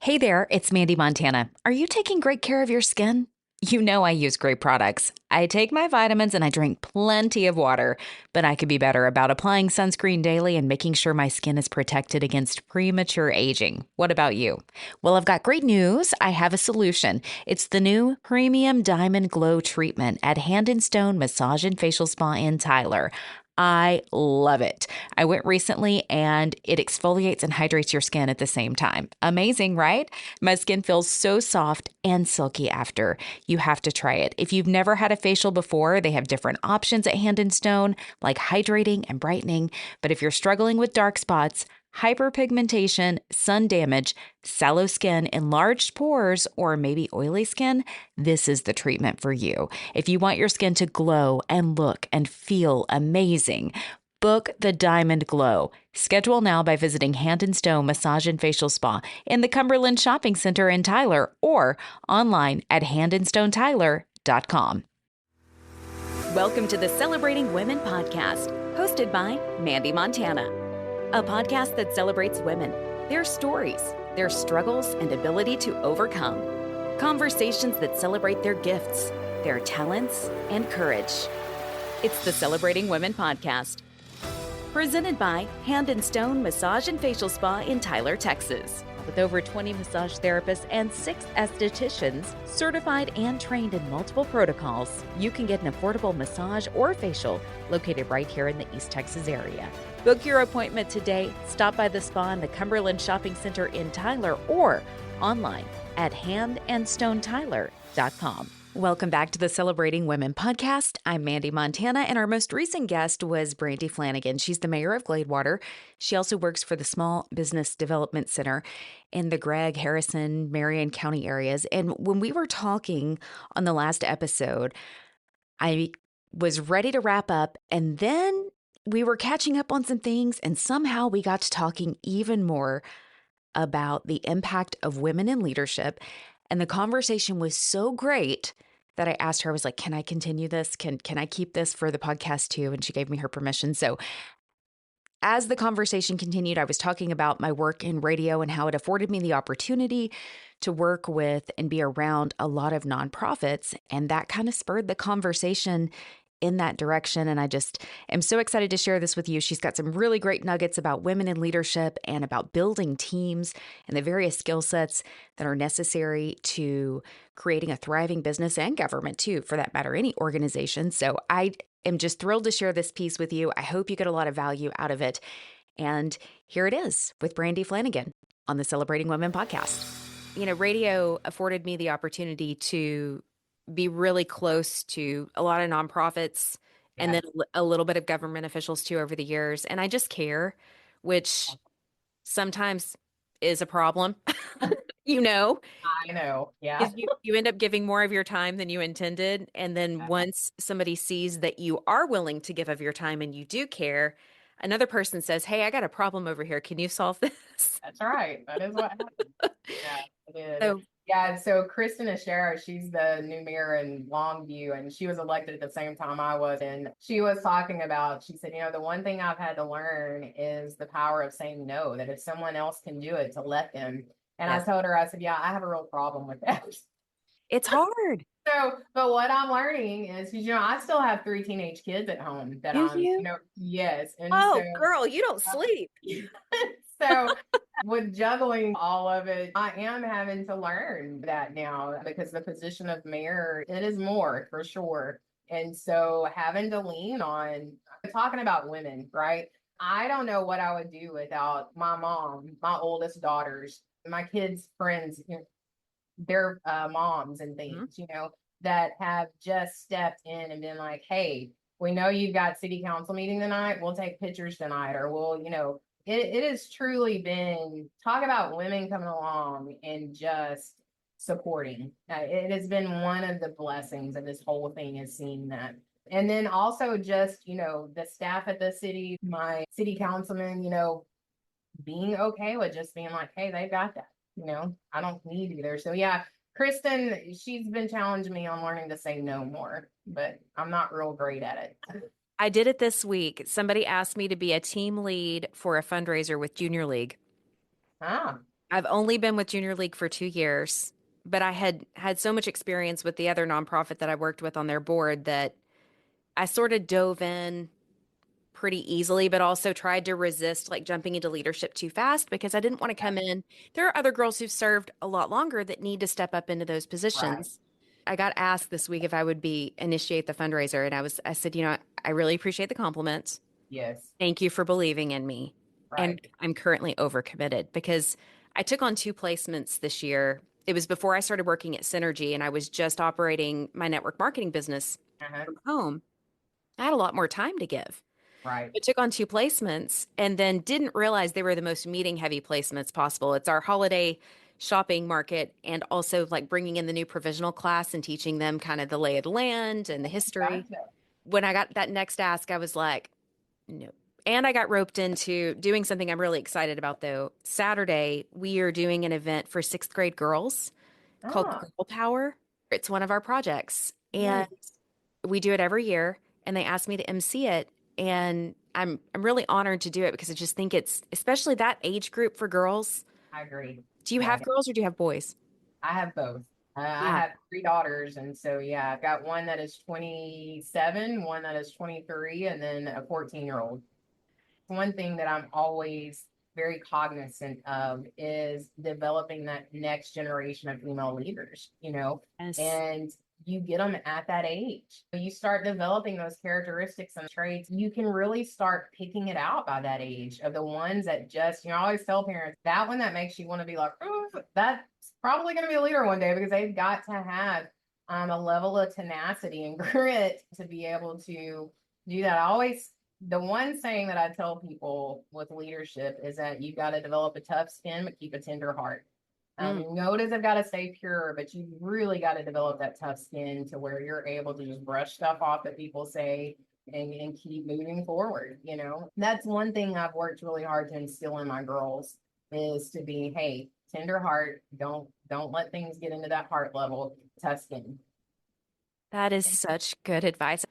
Hey there, it's Mandee Montana. Are you taking great care of your skin? You know I use great products. I take my vitamins and I drink plenty of water, but I could be better about applying sunscreen daily and making sure my skin is protected against premature aging. What about you? Well, I've got great news. I have a solution. It's the new Premium Diamond Glow Treatment at Hand and Stone Massage and Facial Spa in Tyler. I love it. I went recently and it exfoliates and hydrates your skin at the same time. Amazing, right? My skin feels so soft and silky after. You have to try it. If you've never had a facial before, they have different options at Hand and Stone, like hydrating and brightening. But if you're struggling with dark spots, hyperpigmentation, sun damage, sallow skin, enlarged pores, or maybe oily skin, this is the treatment for you. If you want your skin to glow and look and feel amazing, book the Diamond Glow. Schedule now by visiting Hand and Stone Massage and Facial Spa in the Cumberland Shopping Center in Tyler or online at handandstonetyler.com. Welcome to the Celebrating Women podcast, hosted by Mandee Montana, a podcast that celebrates women, their stories, their struggles, and ability to overcome. Conversations that celebrate their gifts, their talents, and courage. It's the Celebrating Women podcast, presented by Hand and Stone Massage and Facial Spa in Tyler, Texas. With over 20 massage therapists and 6 estheticians certified and trained in multiple protocols, you can get an affordable massage or facial located right here in the East Texas area. Book your appointment today. Stop by the spa in the Cumberland Shopping Center in Tyler or online at handandstonetyler.com. Welcome back to the Celebrating Women podcast. I'm Mandee Montana, and our most recent guest was Brandy Flanagan. She's the mayor of Gladewater. She also works for the Small Business Development Center in the Gregg, Harrison, Marion County areas. And when we were talking on the last episode, I was ready to wrap up, and then we were catching up on some things, and somehow we got to talking even more about the impact of women in leadership. And the conversation was so great that I asked her, I was like, can I continue this? Can I keep this for the podcast too? And she gave me her permission. So as the conversation continued, I was talking about my work in radio and how it afforded me the opportunity to work with and be around a lot of nonprofits. And that kind of spurred the conversation in that direction. And I just am so excited to share this with you. She's got some really great nuggets about women in leadership and about building teams and the various skill sets that are necessary to creating a thriving business and government too, for that matter, any organization. So I am just thrilled to share this piece with you. I hope you get a lot of value out of it. And here it is with Brandy Flanagan on the Celebrating Women podcast. You know, radio afforded me the opportunity to be really close to a lot of nonprofits and then a little bit of government officials too over the years. And I just care, which sometimes is a problem, you know, I know. Yeah. because you end up giving more of your time than you intended. And then once somebody sees that you are willing to give of your time and you do care, another person says, hey, I got a problem over here. Can you solve this? That's right. That is what happened. Yeah, it did. So Yeah, so Kristen Ashera, she's the new mayor in Longview, and she was elected at the same time I was. And she was talking about, she said, the one thing I've had to learn is the power of saying no, that if someone else can do it, to let them. And I yes, told her, I said, yeah, I have a real problem with that. it's hard. So, but what I'm learning is, I still have 3 teenage kids at home that Do I'm, you? yes. And so, Oh, girl, you don't sleep. so with juggling all of it, I am having to learn that now because the position of mayor, it is more for sure. And so having to lean on talking about women, right? I don't know what I would do without my mom, my oldest daughters, my kids' friends, their moms and things, that have just stepped in and been like, hey, we know you've got city council meeting tonight. We'll take pictures tonight, or we'll, it has truly been talk about women coming along and just supporting. It has been one of the blessings of this whole thing is seeing that. And then also just, the staff at the city, my city councilman, being okay with just being like, hey, they got that. I don't need either. So yeah, Kristen, she's been challenging me on learning to say no more, but I'm not real great at it. I did it this week. Somebody asked me to be a team lead for a fundraiser with Junior League. Ah, I've only been with Junior League for 2 years, but I had had so much experience with the other nonprofit that I worked with on their board that I sort of dove in pretty easily, but also tried to resist like jumping into leadership too fast because I didn't want to come in. There are other girls who've served a lot longer that need to step up into those Right. positions. I got asked this week if I would be initiate the fundraiser, and I said, I really appreciate the compliment. Yes. Thank you for believing in me. Right. And I'm currently overcommitted because I took on 2 placements this year. It was before I started working at Synergy, and I was just operating my network marketing business Uh-huh. from home. I had a lot more time to give. Right. I took on 2 placements and then didn't realize they were the most meeting heavy placements possible. It's our holiday shopping market and also like bringing in the new provisional class and teaching them kind of the lay of the land and the history. Gotcha. When I got that next ask, I was like, no. And I got roped into doing something I'm really excited about though. Saturday, we are doing an event for sixth grade girls called Ah, Girl Power. It's one of our projects. And nice. we do it every year, and they asked me to MC it, and I'm really honored to do it because I just think it's especially that age group for girls. I agree. Do you Yeah, have girls or do you have boys? I have both. I Yeah. have three daughters, and so yeah, I've got one that is 27, one that is 23, and then a 14-year-old. One thing that I'm always very cognizant of is developing that next generation of female leaders, Yes. and you get them at that age. You start developing those characteristics and traits. You can really start picking it out by that age of the ones that just, I always tell parents that one that makes you want to be like, oh, that's probably going to be a leader one day because they've got to have a level of tenacity and grit to be able to do that. The one saying that I tell people with leadership is that you got to develop a tough skin, but keep a tender heart. Mm. Your motives have got to stay pure, but you really got to develop that tough skin to where you're able to just brush stuff off that people say and keep moving forward. That's one thing I've worked really hard to instill in my girls is to be, hey, tender heart. Don't let things get into that heart level. Tough skin. That is such good advice.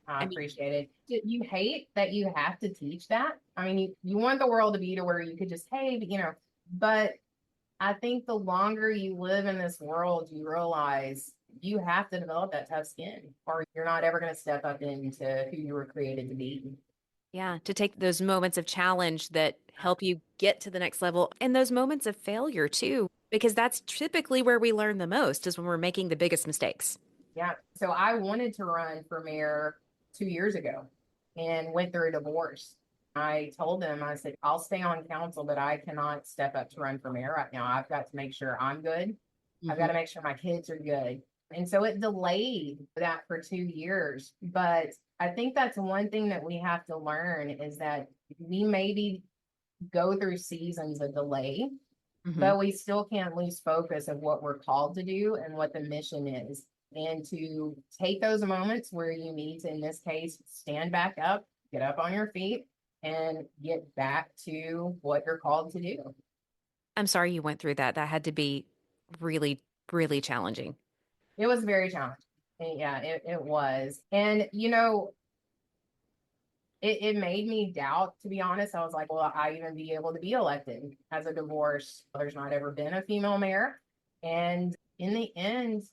I I mean, appreciate it. You hate that you have to teach that. I mean, you want the world to be to where you could just, hey, but I think the longer you live in this world, you realize you have to develop that tough skin or you're not ever going to step up into who you were created to be. yeah, to take those moments of challenge that help you get to the next level and those moments of failure too, because that's typically where we learn the most is when we're making the biggest mistakes. Yeah. So I wanted to run for mayor 2 years ago and went through a divorce. I told them, I said, I'll stay on council, but I cannot step up to run for mayor right now. I've got to make sure I'm good. I've got Mhm. to make sure my kids are good. And so it delayed that for 2 years. But I think that's one thing that we have to learn is that we maybe go through seasons of delay, Mhm. but we still can't lose focus of what we're called to do and what the mission is. And to take those moments where you need to, in this case, stand back up, get up on your feet, and get back to what you're called to do. I'm sorry you went through that. That had to be really, really challenging. It was very challenging. And yeah, it was. And, it made me doubt, to be honest. I was like, will I even be able to be elected as a divorce? There's not ever been a female mayor. And in the end,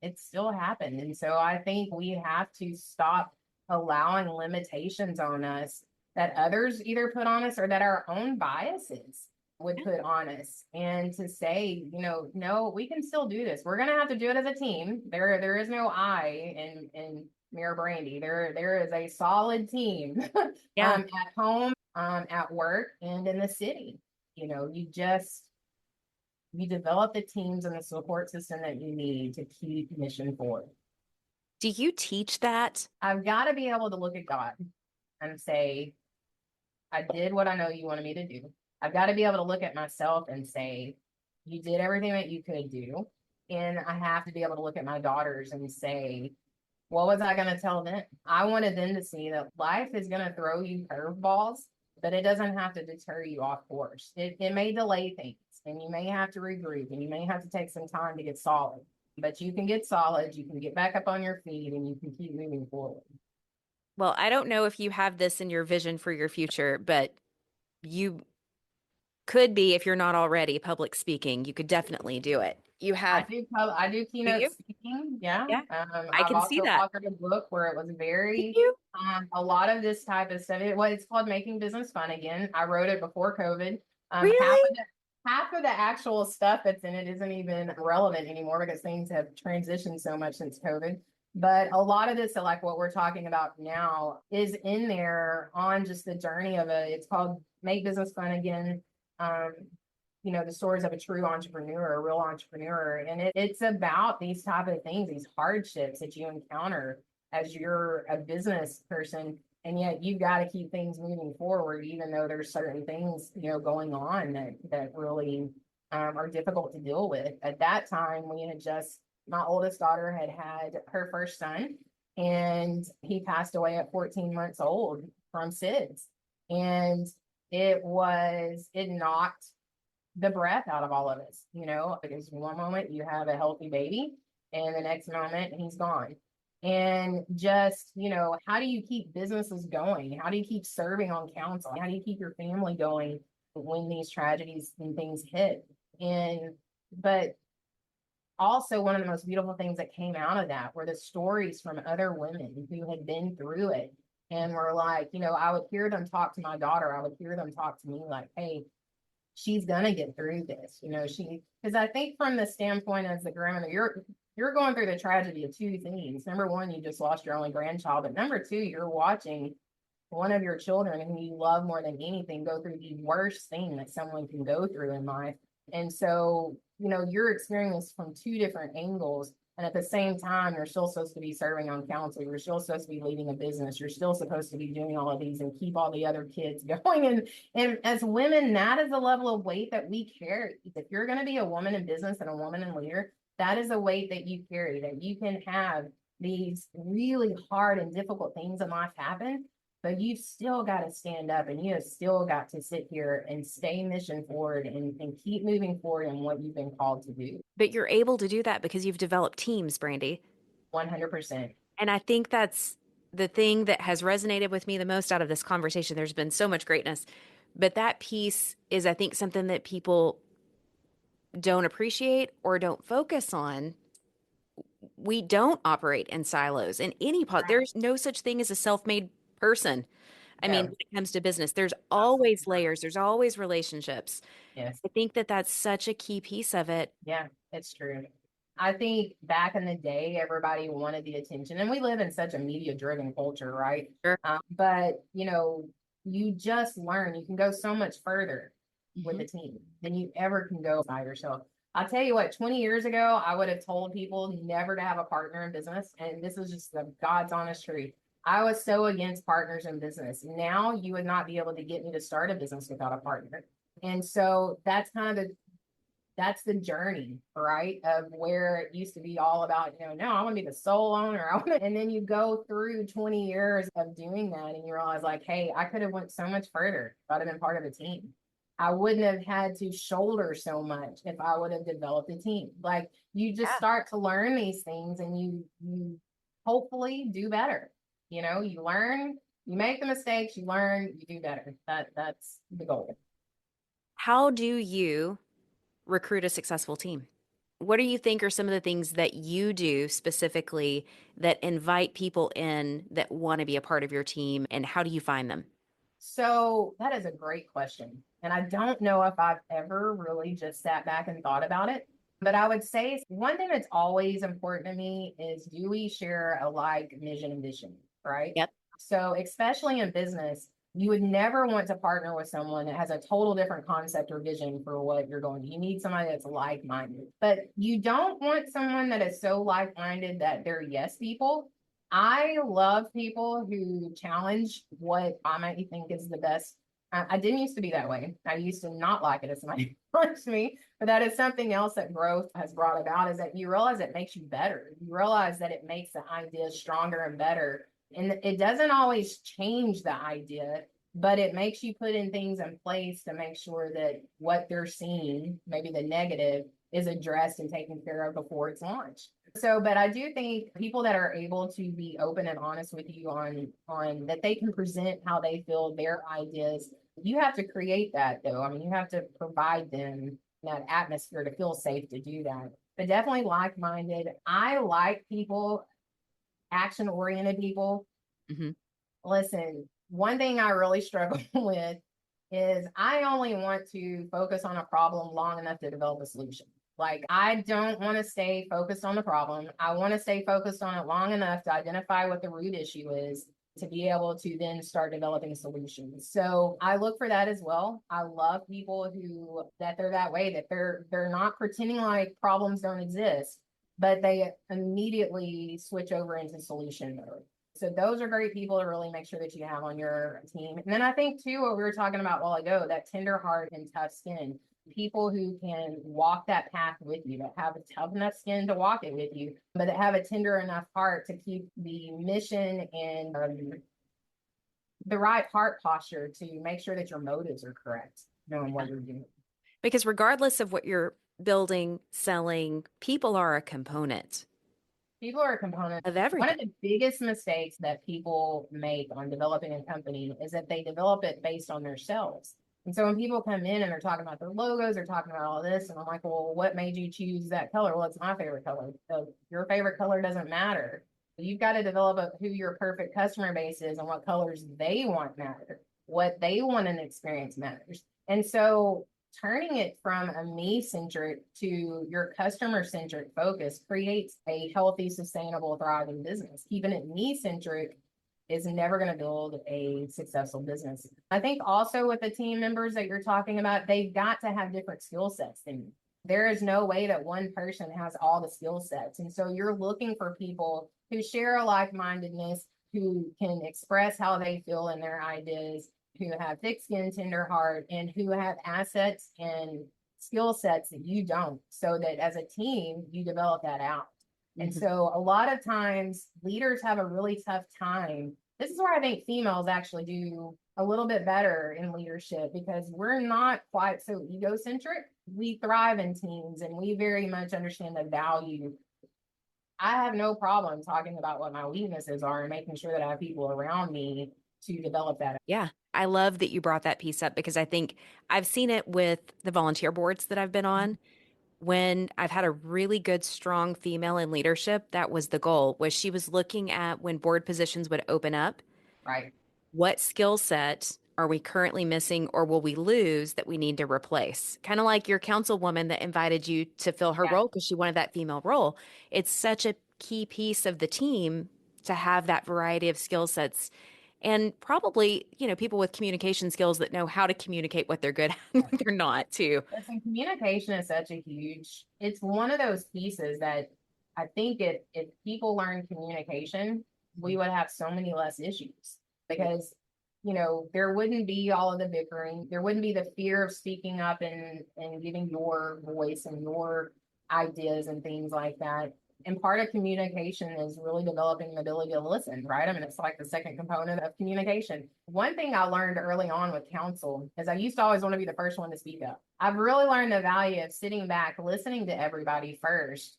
it still happened. And so I think we have to stop allowing limitations on us that others either put on us or that our own biases would put on us and to say, no, we can still do this. We're gonna have to do it as a team. There is no I in Mayor Brandy. There is a solid team Yeah. at home, at work, and in the city. You just you develop the teams and the support system that you need to keep mission forward. Do you teach that? I've got to be able to look at God and say, I did what I know you wanted me to do. I've got to be able to look at myself and say, you did everything that you could do. And I have to be able to look at my daughters and say, what was I going to tell them? I wanted them to see that life is going to throw you curveballs, but it doesn't have to deter you off course. It may delay things and you may have to regroup and you may have to take some time to get solid, but you can get solid, you can get back up on your feet and you can keep moving forward. Well, I don't know if you have this in your vision for your future, but you could be, if you're not already, public speaking. You could definitely do it. You have, I do do keynote you? speaking. Yeah. Yeah, I I've can see also that. authored a book where it was Can very, you? a lot of this type of stuff. It's called Making Business Fun Again. I wrote it before COVID. Really? Half of the actual stuff that's in it isn't even relevant anymore because things have transitioned so much since COVID. But a lot of this, like what we're talking about now, is in there on just the journey of it. It's called Make Business Fun Again. Um, the stories of a true entrepreneur, a real entrepreneur. And it's about these type of things, these hardships that you encounter as you're a business person. And yet you've got to keep things moving forward, even though there's certain things, going on that really are difficult to deal with. At that time, my oldest daughter had her first son, and he passed away at 14 months old from SIDS. And it knocked the breath out of all of us, because one moment you have a healthy baby and the next moment he's gone. And just, how do you keep businesses going? How do you keep serving on council? How do you keep your family going when these tragedies and things hit? But also one of the most beautiful things that came out of that were the stories from other women who had been through it and were like, I would hear them talk to my daughter. I would hear them talk to me like, hey, she's gonna get through this, because I think from the standpoint as the grandmother, you're going through the tragedy of two things. Number one, you just lost your only grandchild, but number two, you're watching one of your children who you love more than anything go through the worst thing that someone can go through in life. And so, you're experiencing this from two different angles. And at the same time, you're still supposed to be serving on council. You're still supposed to be leading a business. You're still supposed to be doing all of these and keep all the other kids going. And as women, that is a level of weight that we carry. If you're going to be a woman in business and a woman in leader, that is a weight that you carry, that you can have these really hard and difficult things in life happen, but you've still got to stand up and you have still got to sit here and stay mission forward and keep moving forward in what you've been called to do. But you're able to do that because you've developed teams, Brandy. 100%. And I think that's the thing that has resonated with me the most out of this conversation. There's been so much greatness, but that piece is, I think, something that people don't appreciate or don't focus on. We don't operate in silos in any part. There's no such thing as a self-made person. I mean, No, when it comes to business, there's absolutely always not. layers, there's always relationships. Yes. I think that that's such a key piece of it. Yeah, it's true. I think back in the day, everybody wanted the attention, and we live in such a media-driven culture, right? Sure. But you just learn. You can go so much further with a team than you ever can go by yourself. I'll tell you what, 20 years ago, I would have told people never to have a partner in business, and this is just the God's honest truth. I was so against partners in business. Now you would not be able to get me to start a business without a partner. And so that's the journey, right? Of where it used to be all about, no, I want to be the sole owner. And then you go through 20 years of doing that and you realize like, hey, I could have went so much further if I'd have been part of a team. I wouldn't have had to shoulder so much if I would have developed a team. Like you just start to learn these things and you hopefully do better. You learn, you make the mistakes, you learn, you do better. That's the goal. How do you recruit a successful team? What do you think are some of the things that you do specifically that invite people in that want to be a part of your team, and how do you find them? So that is a great question. And I don't know if I've ever really just sat back and thought about it. But I would say one thing that's always important to me is, do we share a like mission and vision, right? Yep. So especially in business, you would never want to partner with someone that has a total different concept or vision for what you're going to. You need somebody that's like-minded, but you don't want someone that is so like-minded that they're yes people. I love people who challenge what I might think is the best. I didn't used to be that way. I used to not like it if somebody punched me, but that is something else that growth has brought about, is that you realize it makes you better. You realize that it makes the idea stronger and better. And it doesn't always change the idea, but it makes you put in things in place to make sure that what they're seeing, maybe the negative, is addressed and taken care of before it's launched. So, but I do think people that are able to be open and honest with you on that they can present how they feel, their ideas, You have to create that though. I mean, you have to provide them that atmosphere to feel safe to do that. But definitely like-minded. I like people, action-oriented people. Hmm. Listen, one thing I really struggle with is I only want to focus on a problem long enough to develop a solution. Like, I don't want to stay focused on the problem. I want to stay focused on it long enough to identify what the root issue is to be able to then start developing solutions. So I look for that as well. I love people who that they're that way, that they're not pretending like problems don't exist, but they immediately switch over into solution mode. So those are great people to really make sure that you have on your team. And then I think too, what we were talking about a while ago, that tender heart and tough skin, people who can walk that path with you, that have a tough enough skin to walk it with you, but that have a tender enough heart to keep the mission and the right heart posture to make sure that your motives are correct, knowing what you're doing. Because regardless of what you're building, selling, people are a component People are a component. of One everything. of the biggest mistakes that people make on developing a company is that they develop it based on themselves. And so when people come in and they're talking about their logos, they're talking about all this, and I'm like, well, what made you choose that color? Well, it's my favorite color. So your favorite color doesn't matter. You've got to develop who your perfect customer base is and what colors they want matter. What they want in experience matters. And so turning it from a me centric to your customer centric focus creates a healthy, sustainable, thriving business. Keeping it me centric is never going to build a successful business. I think also with the team members that you're talking about, they've got to have different skill sets than you. There is no way that one person has all the skill sets. And so you're looking for people who share a like-mindedness, who can express how they feel in their ideas, who have thick skin, tender heart, and who have assets and skill sets that you don't, so that as a team, you develop that out. And Mhm. so a lot of times leaders have a really tough time. This is where I think females actually do a little bit better in leadership because we're not quite so egocentric. We thrive in teams and we very much understand the value. I have no problem talking about what my weaknesses are and making sure that I have people around me to develop that. Yeah. I love that you brought that piece up because I think I've seen it with the volunteer boards that I've been on. When I've had a really good, strong female in leadership, that was the goal, was she was looking at when board positions would open up, Right. what skill set are we currently missing or will we lose that we need to replace? Kind of like your councilwoman that invited you to fill her Yeah. role because she wanted that female role. It's such a key piece of the team to have that variety of skill sets and probably, people with communication skills that know how to communicate what they're good at and what they're not too. Listen, communication is such a huge, it's one of those pieces that I think if people learn communication, we would have so many less issues because, there wouldn't be all of the bickering. There wouldn't be the fear of speaking up and giving your voice and your ideas and things like that. And part of communication is really developing the ability to listen, right? I mean, it's like the second component of communication. One thing I learned early on with counsel is I used to always want to be the first one to speak up. I've really learned the value of sitting back, listening to everybody first.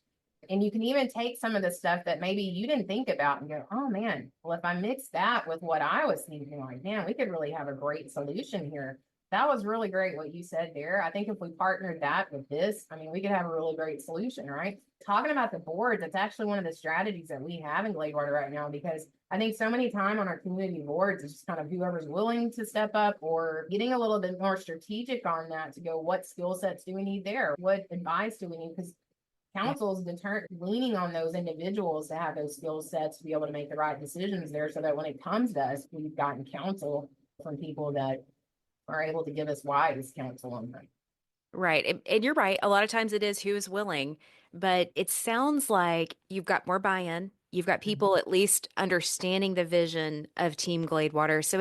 And you can even take some of the stuff that maybe you didn't think about and go, oh man, well, if I mix that with what I was thinking, like, man, we could really have a great solution here. That was really great what you said there. I think if we partnered that with this, I mean, we could have a really great solution, right? Talking about the boards, that's actually one of the strategies that we have in Gladewater right now, because I think so many time on our community boards, it's just kind of whoever's willing to step up or getting a little bit more strategic on that to go, what skill sets do we need there? What advice do we need? Because councils leaning on those individuals to have those skill sets to be able to make the right decisions there so that when it comes to us, we've gotten counsel from people that are able to give us wise counsel on that. Right. And you're right. A lot of times it is who's willing, but it sounds like you've got more buy-in. You've got people at least understanding the vision of Team Gladewater. So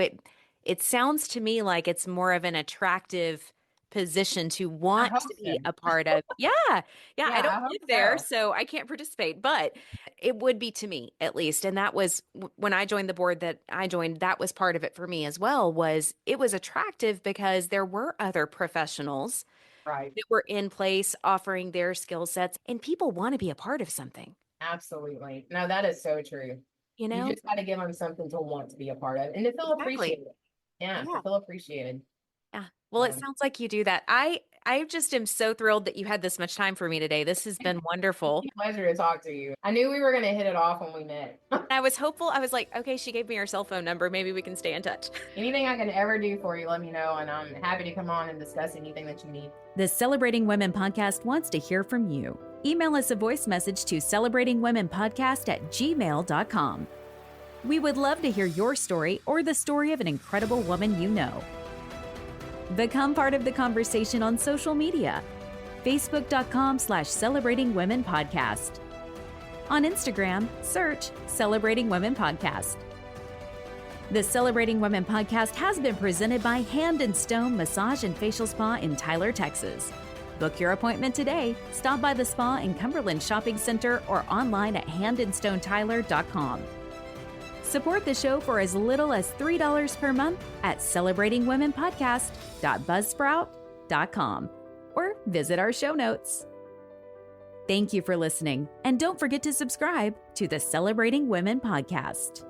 it sounds to me like it's more of an attractive position to I want hope to so. be a part of. Yeah. Yeah. I Yeah, don't I hope live there, so. so I can't participate, but it would be to me at least. And that was when I joined the board that I joined, that was part of it for me as well, was it was attractive because there were other professionals Right. that were in place offering their skill sets and people want to be a part of something, Absolutely. No, that is so true. you You know? just got to give them something to want to be a part of and to feel Exactly. appreciated. Yeah, to Yeah. feel appreciated. Well, it sounds like you do that. I just am so thrilled that you had this much time for me today. This has been wonderful. Pleasure to talk to you. I knew we were going to hit it off when we met. I was hopeful. I was like, okay, she gave me her cell phone number. Maybe we can stay in touch. Anything I can ever do for you, let me know, and I'm happy to come on and discuss anything that you need. The Celebrating Women podcast wants to hear from you. Email us a voice message to celebratingwomenpodcast@gmail.com. We would love to hear your story or the story of an incredible woman you know. Become part of the conversation on social media. Facebook.com/Celebrating Women Podcast. On Instagram, search Celebrating Women Podcast. The Celebrating Women podcast has been presented by Hand and Stone Massage and Facial Spa in Tyler, Texas. Book your appointment today. Stop by the spa in Cumberland Shopping Center or online at handandstonetyler.com. Support the show for as little as $3 per month at celebratingwomenpodcast.buzzsprout.com or visit our show notes. Thank you for listening, and don't forget to subscribe to the Celebrating Women podcast.